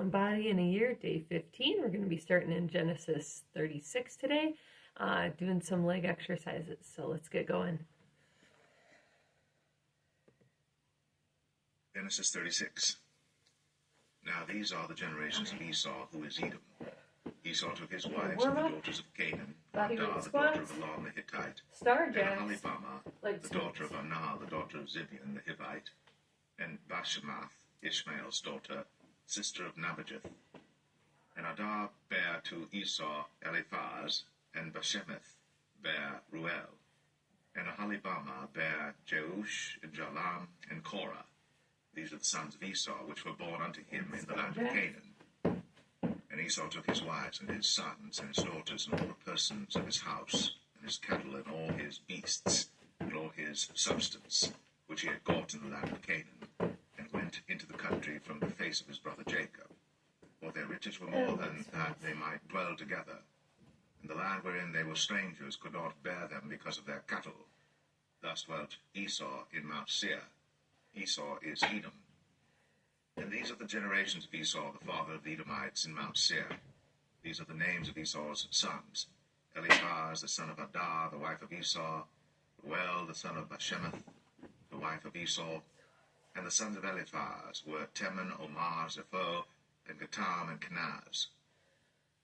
One Body in a Year, day 15. We're going to be starting in Genesis 36 today, doing some leg exercises. So let's get going. Genesis 36. Now these are the generations of Esau, who is Edom. Esau took his wives and the daughters of Canaan, Adah, the daughter of Elon the Hittite, and Aholibamah, the daughter of Anah, the daughter of Zibeon the Hivite, and Bashemath, Ishmael's daughter, sister of Nebajoth. And Adah bare to Esau Eliphaz, and Bashemath bare Ruel. And Aholibamah bare Jeush, and Jalam, and Korah. These are the sons of Esau, which were born unto him in the land of Canaan. And Esau took his wives and his sons and his daughters and all the persons of his house, and his cattle and all his beasts, and all his substance, which he had got in the land of Canaan, and went into the country from the face of his brother Jacob. For their riches were more than that they might dwell together. And the land wherein they were strangers could not bear them because of their cattle. Thus dwelt Esau in Mount Seir. Esau is Edom. And these are the generations of Esau, the father of the Edomites, in Mount Seir. These are the names of Esau's sons: Eliphaz, the son of Adah, the wife of Esau; Ruel, the son of Bashemath, the wife of Esau. And the sons of Eliphaz were Teman, Omar, Zepho, and Gatam, and Kenaz.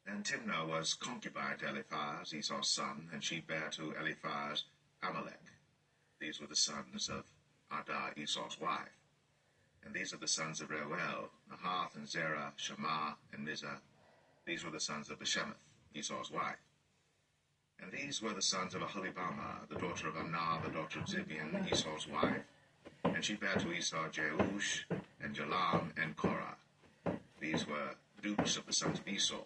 And Timnah was concubine to Eliphaz, Esau's son, and she bare to Eliphaz Amalek. These were the sons of Adah, Esau's wife. And these are the sons of Reuel, Nahath, and Zerah, Shammah, and Mizah. These were the sons of Bashemath, Esau's wife. And these were the sons of Aholibamah, the daughter of Anah, the daughter of Zibeon, Esau's wife. And she bare to Esau Jeush, and Jalam, and Korah. These were dukes of the sons of Esau.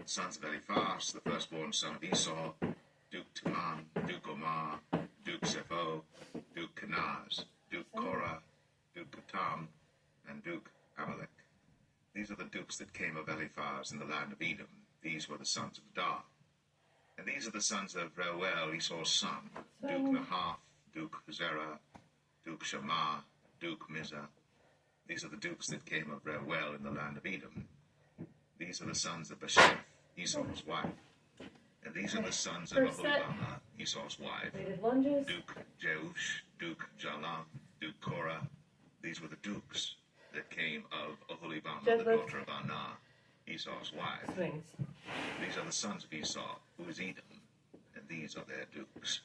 Sons of Eliphaz, the firstborn son of Esau: Duke Teman, Duke Omar, Duke Zepho, Duke Kenaz, Duke Korah, Duke Gatam, and Duke Amalek. These are the dukes that came of Eliphaz in the land of Edom. These were the sons of Adah. And these are the sons of Reuel, Esau's son: Duke Nahath, Duke Zerah, Duke Shammah, Duke Mizah. These are the dukes that came of Reuel in the land of Edom. These are the sons of Bashemath, Esau's wife. And these are the sons of Aholibamah, Esau's wife: Duke Jeush, Duke Jalam, Duke Korah. These were the dukes that came of Aholibamah, the daughter of Anah, Esau's wife. These are the sons of Esau, who is Edom, and these are their dukes.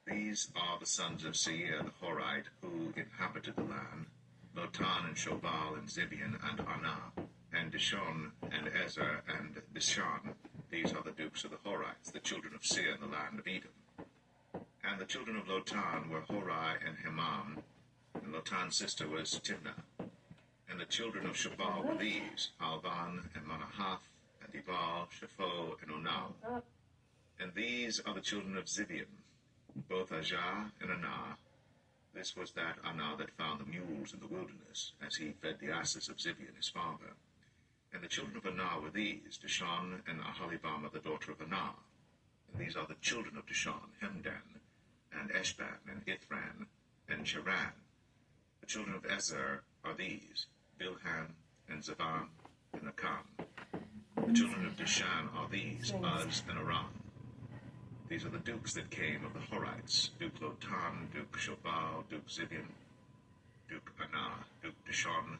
These are the sons of Seir the Horite, who inhabited the land: Lotan, and Shobal, and Zibeon, and Anah, and Dishon, and Ezer, and Dishan. These are the dukes of the Horites, the children of Seir in the land of Edom. And the children of Lotan were Hori and Hemam, and Lotan's sister was Timnah. And the children of Shobal were these: Alvan, and Manahath, and Ebal, Shepho, and Onam. And these are the children of Zibeon, both Ajah and Anah. This was that Anah that found the mules in the wilderness, as he fed the asses of Zibeon his father. And the children of Anah were these: Dishon, and Aholibamah, the daughter of Anah. And these are the children of Dishon: Hemdan, and Eshban, and Ithran, and Cheran. The children of Ezer are these: Bilhan, and Zavan, and Akam. The children of Dishan are these: Uz, and Aram. These are the dukes that came of the Horites: Duke Lotan, Duke Shobal, Duke Zibeon, Duke Anah, Duke Dishon,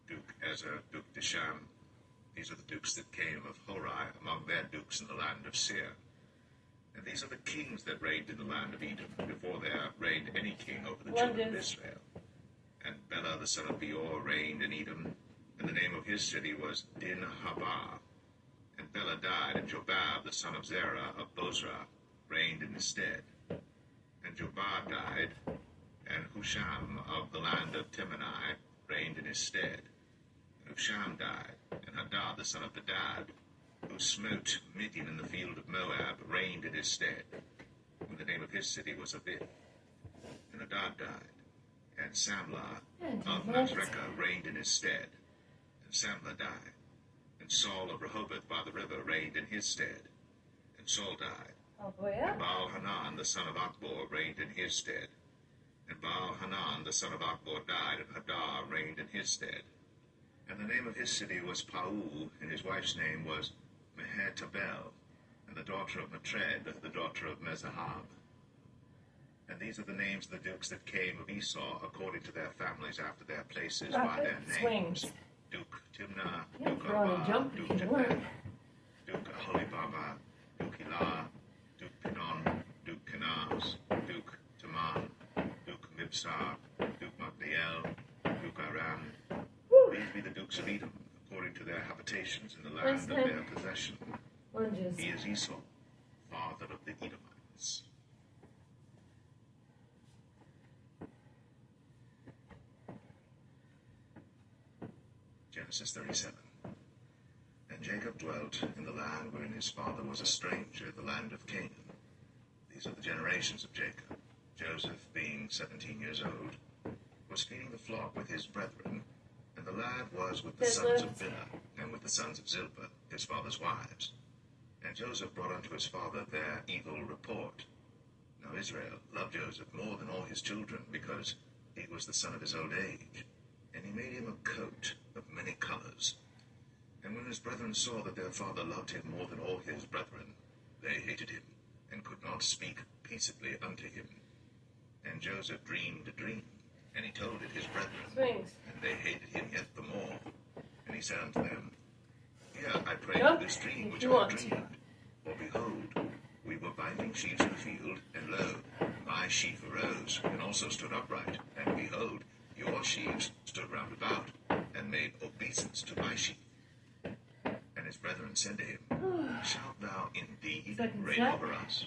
Duke Ezer, Duke Dishan. These are the dukes that came of Hori among their dukes in the land of Seir. And these are the kings that reigned in the land of Edom, before there reigned any king over the children of Israel. And Bela the son of Beor reigned in Edom, and the name of his city was Dinhabah. And Bela died, and Jobab the son of Zerah of Bozrah reigned in his stead. And Jobab died, and Husham of the land of Temanai reigned in his stead. And Husham died, and Hadad the son of Bedad, who smote Midian in the field of Moab, reigned in his stead. And the name of his city was Avith. And Hadad died, and Samlah of Masrekah reigned in his stead. And Samlah died, and Saul of Rehoboth by the river reigned in his stead. And Saul died. And Baal-Hanan the son of Achbor reigned in his stead. And Baal-Hanan the son of Achbor died, and Hadad reigned in his stead. And the name of his city was Paul, and his wife's name was Mehetabel, and the daughter of Matred, the daughter of Mezahab. And these are the names of the dukes that came of Esau, according to their families after their places, by their names. Swings. Duke Timnah, Yeah, Duke throw in a Abba, jump Duke if you Japheth, want. Duke Aholibama, Duke Elah, Duke Pinon, Duke Kenaz, Duke Taman, Duke Mibsar, Duke Magdiel, Duke Aram. These be the dukes of Edom, according to their habitations in the land of their possession. Lunges. He is Esau, father of the Edomites. Genesis 37. And Jacob dwelt in the land wherein his father was a stranger, the land of Canaan. These are the generations of Jacob. Joseph, being 17 years old, was feeding the flock with his brethren, and the lad was with the sons of Bilhah, and with the sons of Zilpah, his father's wives. And Joseph brought unto his father their evil report. Now Israel loved Joseph more than all his children, because he was the son of his old age. And he made him a coat of many colors. And when his brethren saw that their father loved him more than all his brethren, they hated him, and could not speak peaceably unto him. And Joseph dreamed a dream, and he told it his brethren. Swings. And they hated him yet the more. And he said unto them, Hear, I pray you, this dream which I have dreamed. For behold, we were binding sheaves in the field, and lo, my sheaf arose, and also stood upright. And behold, your sheaves stood round about, and made obeisance to my sheaf. And his brethren said to him, Shalt thou indeed reign over us?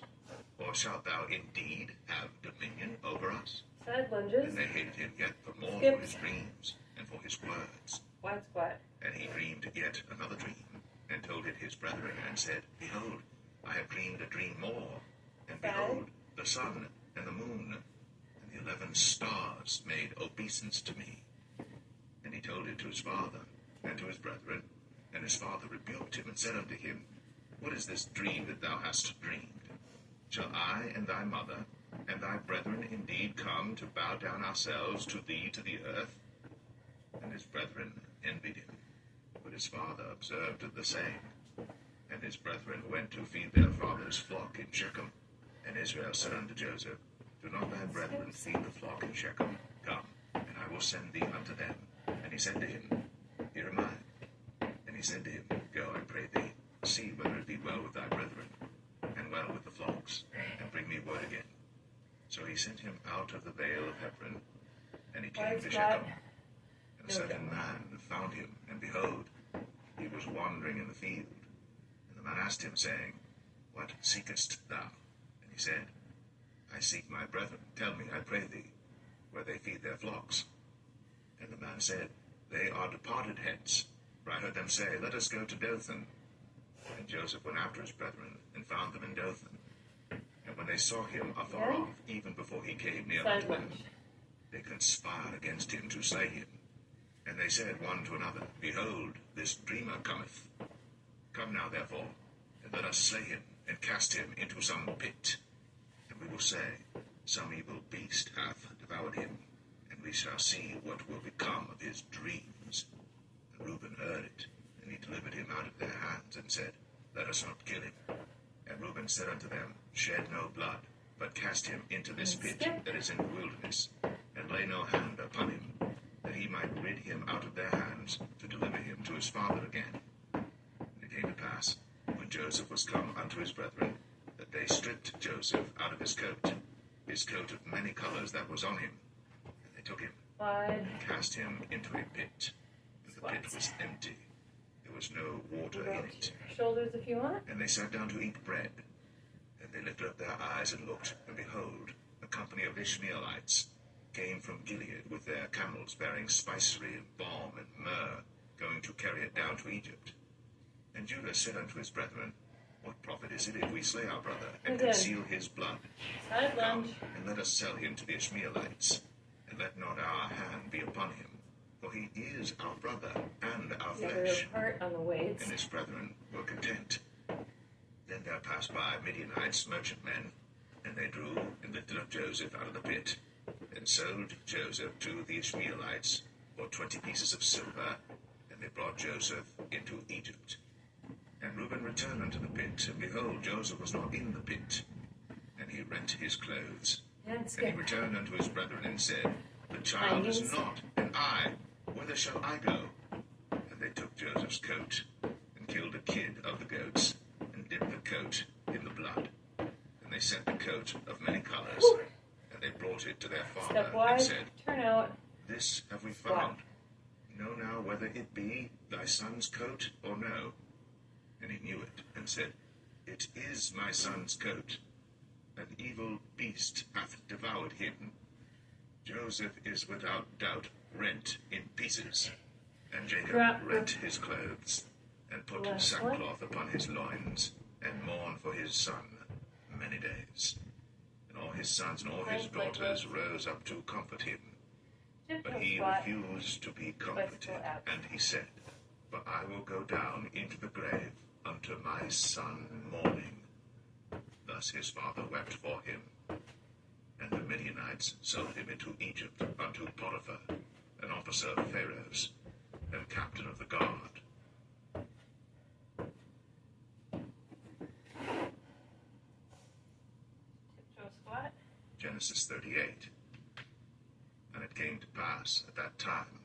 Or shalt thou indeed have dominion over us? Side lunges. And they hated him yet the more for his dreams, and for his words. Wide squat. And he dreamed yet another dream, and told it his brethren, and said, Behold, I have dreamed a dream more. And behold, the sun and the moon and the 11 stars made obeisance to me. And he told it to his father and to his brethren. And his father rebuked him, and said unto him, What is this dream that thou hast dreamed? Shall I and thy mother and thy brethren indeed come to bow down ourselves to thee to the earth? And his brethren envied him. But his father observed the saying. And his brethren went to feed their father's flock in Shechem. And Israel said unto Joseph, Do not thy brethren feed the flock in Shechem? Come, and I will send thee unto them. And he said to him, Here am I. And he said to him, Go, I pray thee, see whether it be well with thy brethren, and well with the flocks, and bring me word again. So he sent him out of the vale of Hebron, and he came to Shechem. And a certain man found him, and behold, he was wandering in the field. And the man asked him, saying, What seekest thou? And he said, I seek my brethren. Tell me, I pray thee, where they feed their flocks. And the man said, They are departed hence. For I heard them say, Let us go to Dothan. And Joseph went after his brethren, and found them in Dothan. And when they saw him afar off, even before he came near unto them, they conspired against him to slay him. And they said one to another, Behold, this dreamer cometh. Come now, therefore, and let us slay him, and cast him into some pit. And we will say, Some evil beast hath devoured him, and we shall see what will become of his dreams. And Reuben heard it, and he delivered him out of their hands, and said, Let us not kill him. And Reuben said unto them, Shed no blood, but cast him into this pit that is in the wilderness, and lay no hand upon him, that he might rid him out of their hands, to deliver him to his father again. And it came to pass, when Joseph was come unto his brethren, that they stripped Joseph out of his coat of many colors that was on him. And they took him, and cast him into a pit. And the pit was empty. There was no water in it. Shoulders if you want. And they sat down to eat bread. And they lifted up their eyes and looked, and behold, a company of Ishmaelites came from Gilead with their camels bearing spicery and balm and myrrh, going to carry it down to Egypt. And Judah said unto his brethren, What profit is it if we slay our brother, and conceal his blood? Come, and let us sell him to the Ishmaelites, and let not our hand be upon him, for he is our brother and our flesh. And his brethren were content. Then there passed by Midianites, merchantmen, and they drew and lifted up Joseph out of the pit, and sold Joseph to the Ishmaelites for 20 pieces of silver, brought Joseph into Egypt. And Reuben returned unto the pit, and behold, Joseph was not in the pit. And he rent his clothes. And he returned unto his brethren, and said, The child is not, and I, whither shall I go? And they took Joseph's coat, and killed a kid of the goats, and dipped the coat in the blood. And they set the coat of many colors, and they brought it to their father, and said, This have we found. Know now whether it be thy son's coat or no. And he knew it, and said, It is my son's coat. An evil beast hath devoured him. Joseph is without doubt rent in pieces. And Jacob rent his clothes, and put sackcloth upon his loins, and mourned for his son many days. And all his sons and all his daughters rose up to comfort him. But he refused to be comforted, and he said, For I will go down into the grave unto my son mourning. Thus his father wept for him. And the Midianites sold him into Egypt unto Potiphar, an officer of Pharaoh's, and captain of the guard. Genesis 38. And it came to pass at that time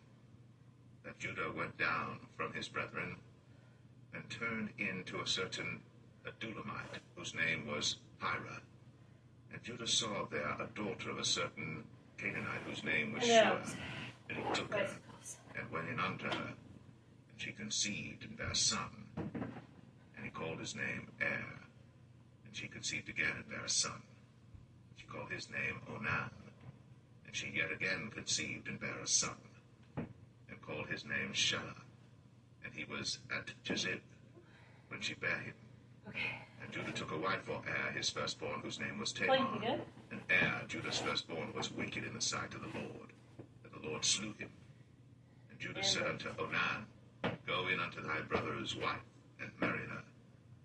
that Judah went down from his brethren, and turned into a certain Adulamite, whose name was Hira. And Judah saw there a daughter of a certain Canaanite, whose name was Shua. And he took her, and went in unto her. And she conceived, and bare a son. And he called his name Er. And she conceived again, and bare a son. And she called his name Onan. And she yet again conceived, and bare a son. And called his name Shelah. And he was at Jezib when she bare him. And Judah took a wife for Er, his firstborn, whose name was Tamar. And Er, Judah's firstborn, was wicked in the sight of the Lord, and the Lord slew him. And Judah said unto Onan, Go in unto thy brother's wife, and marry her,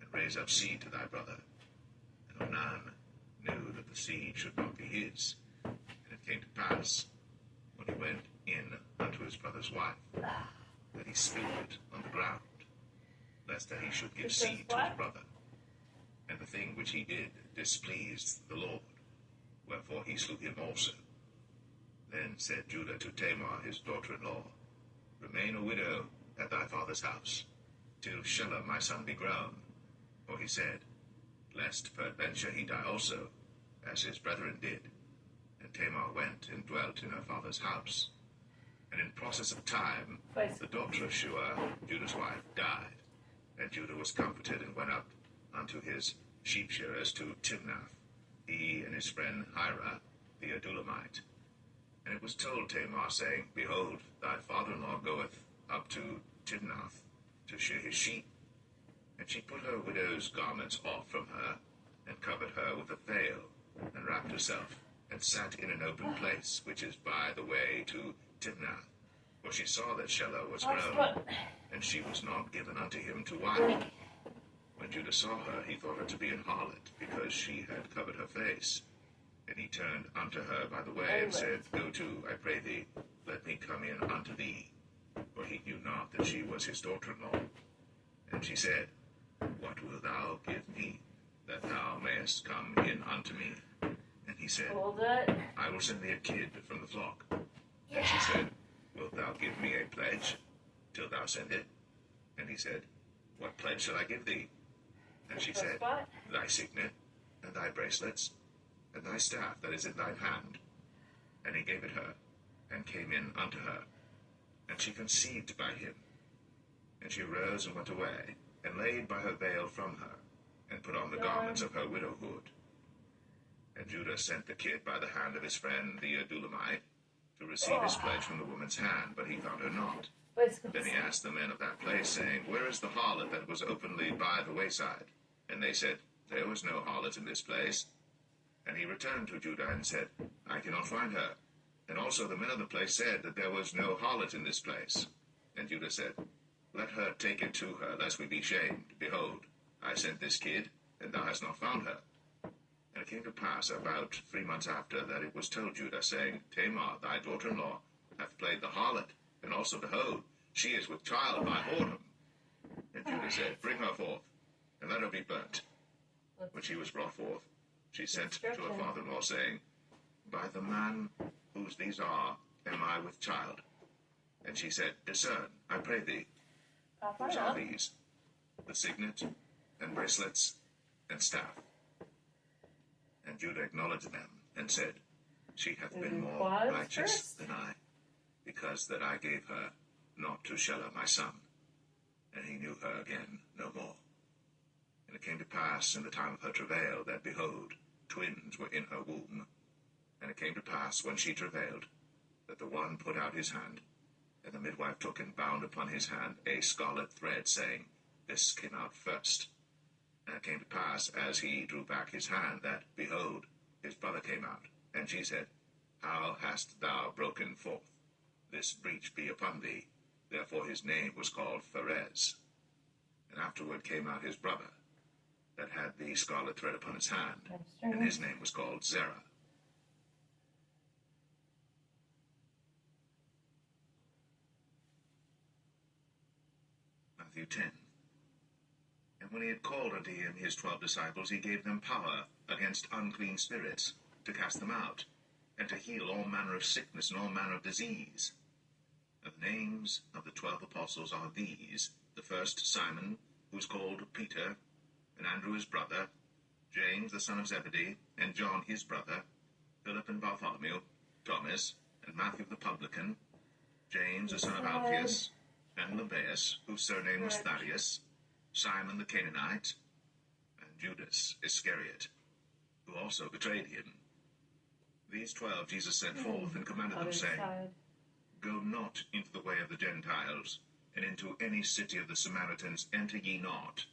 and raise up seed to thy brother. And Onan knew that the seed should not be his. And it came to pass, when he went in unto his brother's wife, that he spilled it on the ground, lest that he should give seed to his brother. And the thing which he did displeased the Lord, wherefore he slew him also. Then said Judah to Tamar his daughter-in-law, Remain a widow at thy father's house, till Shelah my son be grown. For he said, Lest peradventure he die also, as his brethren did. And Tamar went and dwelt in her father's house. And in process of time, the daughter of Shua, Judah's wife, died. And Judah was comforted, and went up unto his sheep shearers to Timnath, he and his friend Hira, the Adulamite. And it was told Tamar, saying, Behold, thy father-in-law goeth up to Timnath to shear his sheep. And she put her widow's garments off from her, and covered her with a veil, and wrapped herself, and sat in an open place, which is by the way to Timnath. For she saw that Shelah was grown, and she was not given unto him to wife. When Judah saw her, he thought her to be an harlot, because she had covered her face. And he turned unto her by the way, and said, Go to, I pray thee, let me come in unto thee. For he knew not that she was his daughter-in-law. And she said, What wilt thou give me, that thou mayest come in unto me? And he said, I will send thee a kid from the flock. And she said, Wilt thou give me a pledge, till thou send it? And he said, What pledge shall I give thee? And she said, Thy signet, and thy bracelets, and thy staff that is in thine hand. And he gave it her, and came in unto her. And she conceived by him. And she arose and went away, and laid by her veil from her, and put on the garments of her widowhood. And Judah sent the kid by the hand of his friend the Adulamite, to receive his pledge from the woman's hand, but he found her not. Then he asked the men of that place, saying, Where is the harlot that was openly by the wayside? And they said, There was no harlot in this place. And he returned to Judah and said, I cannot find her. And also the men of the place said that there was no harlot in this place. And Judah said, Let her take it to her, lest we be shamed. Behold, I sent this kid, and thou hast not found her. And it came to pass about 3 months after that it was told Judah, saying, Tamar, thy daughter-in-law, hath played the harlot, and also the hoe, she is with child by whoredom. And Judah said, Bring her forth, and let her be burnt. When she was brought forth, she sent to her father-in-law, saying, By the man whose these are, am I with child? And she said, Discern, I pray thee, whose are these? The signet, and bracelets, and staff. And Judah acknowledged them, and said, She hath been more righteous than I, because that I gave her not to Shelah my son. And he knew her again no more. And it came to pass in the time of her travail, that, behold, twins were in her womb. And it came to pass, when she travailed, that the one put out his hand, and the midwife took and bound upon his hand a scarlet thread, saying, This came out first. And it came to pass, as he drew back his hand, that, behold, his brother came out. And she said, How hast thou broken forth? This breach be upon thee. Therefore his name was called Pharez. And afterward came out his brother, that had the scarlet thread upon his hand, and his name was called Zerah. Matthew 10. And when he had called unto him his 12 disciples, he gave them power against unclean spirits, to cast them out, and to heal all manner of sickness and all manner of disease. And the names of the 12 apostles are these: the first Simon, who is called Peter, and Andrew his brother, James the son of Zebedee, and John his brother, Philip and Bartholomew, Thomas, and Matthew the publican, James the son of Alphaeus, and Lebbaeus, whose surname was Thaddeus, Simon the Canaanite, and Judas Iscariot, who also betrayed him. These 12 Jesus sent forth, and commanded them, saying, Go not into the way of the Gentiles, and into any city of the Samaritans enter ye not,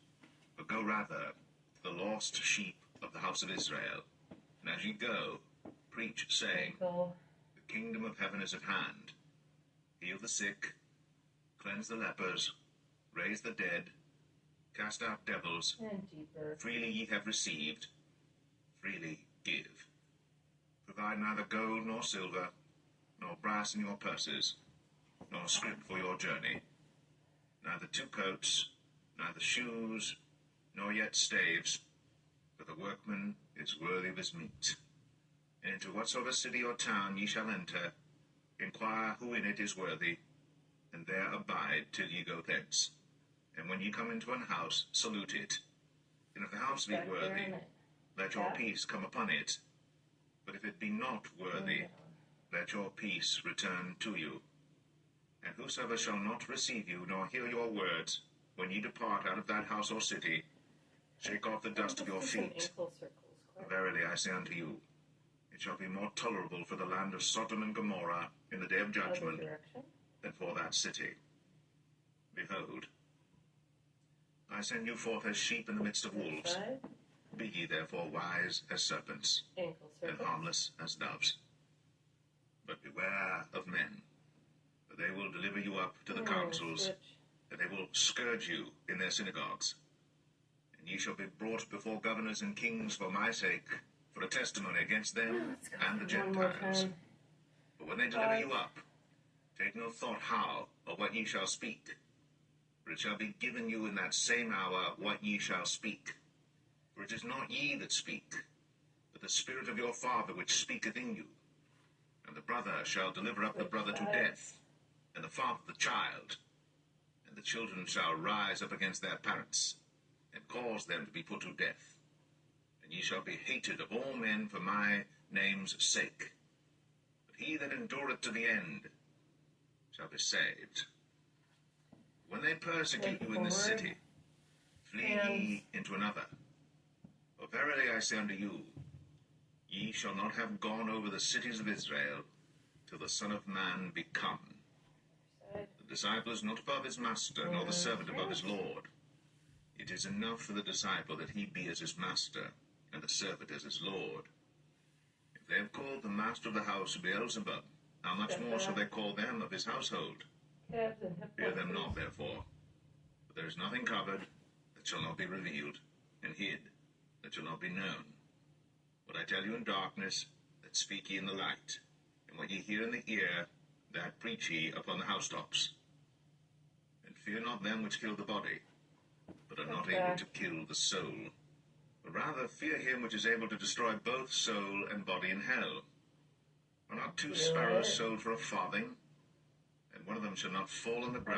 but go rather to the lost sheep of the house of Israel. And as ye go, preach, saying, The kingdom of heaven is at hand. Heal the sick, cleanse the lepers, raise the dead, cast out devils. Freely ye have received, freely give. Provide neither gold nor silver, nor brass in your purses, nor scrip for your journey, neither 2 coats, neither shoes, nor yet staves, for the workman is worthy of his meat. And into whatsoever city or town ye shall enter, inquire who in it is worthy, and there abide till ye go thence. And when ye come into an house, salute it. And if the house be worthy, let your peace come upon it. But if it be not worthy, let your peace return to you. And whosoever shall not receive you, nor hear your words, when ye depart out of that house or city, shake off the dust of your feet. Verily I say unto you, it shall be more tolerable for the land of Sodom and Gomorrah in the day of judgment than for that city. Behold, I send you forth as sheep in the midst of wolves. Be ye therefore wise as serpents, and harmless as doves. But beware of men, for they will deliver you up to the councils, and they will scourge you in their synagogues. And ye shall be brought before governors and kings for my sake, for a testimony against them and the Gentiles. But when they deliver you up, take no thought how or what ye shall speak, for it shall be given you in that same hour what ye shall speak. For it is not ye that speak, but the Spirit of your Father which speaketh in you. And the brother shall deliver up the brother to death, and the father the child. And the children shall rise up against their parents, and cause them to be put to death. And ye shall be hated of all men for my name's sake. But he that endureth to the end shall be saved. When they persecute you in this city, flee ye into another. For verily I say unto you, ye shall not have gone over the cities of Israel till the Son of Man be come. The disciple is not above his master, nor the servant above his Lord. It is enough for the disciple that he be as his master, and the servant as his Lord. If they have called the master of the house Beelzebub, how much more shall they call them of his household? Fear them not, therefore, for there is nothing covered that shall not be revealed, and hid that shall not be known. What I tell you in darkness, that speak ye in the light, and what ye hear in the ear, that preach ye upon the housetops. fear not them which kill the body, but are not able to kill the soul. But rather fear him which is able to destroy both soul and body in hell. Are not two sparrows sold for a farthing? And one of them shall not fall on the ground.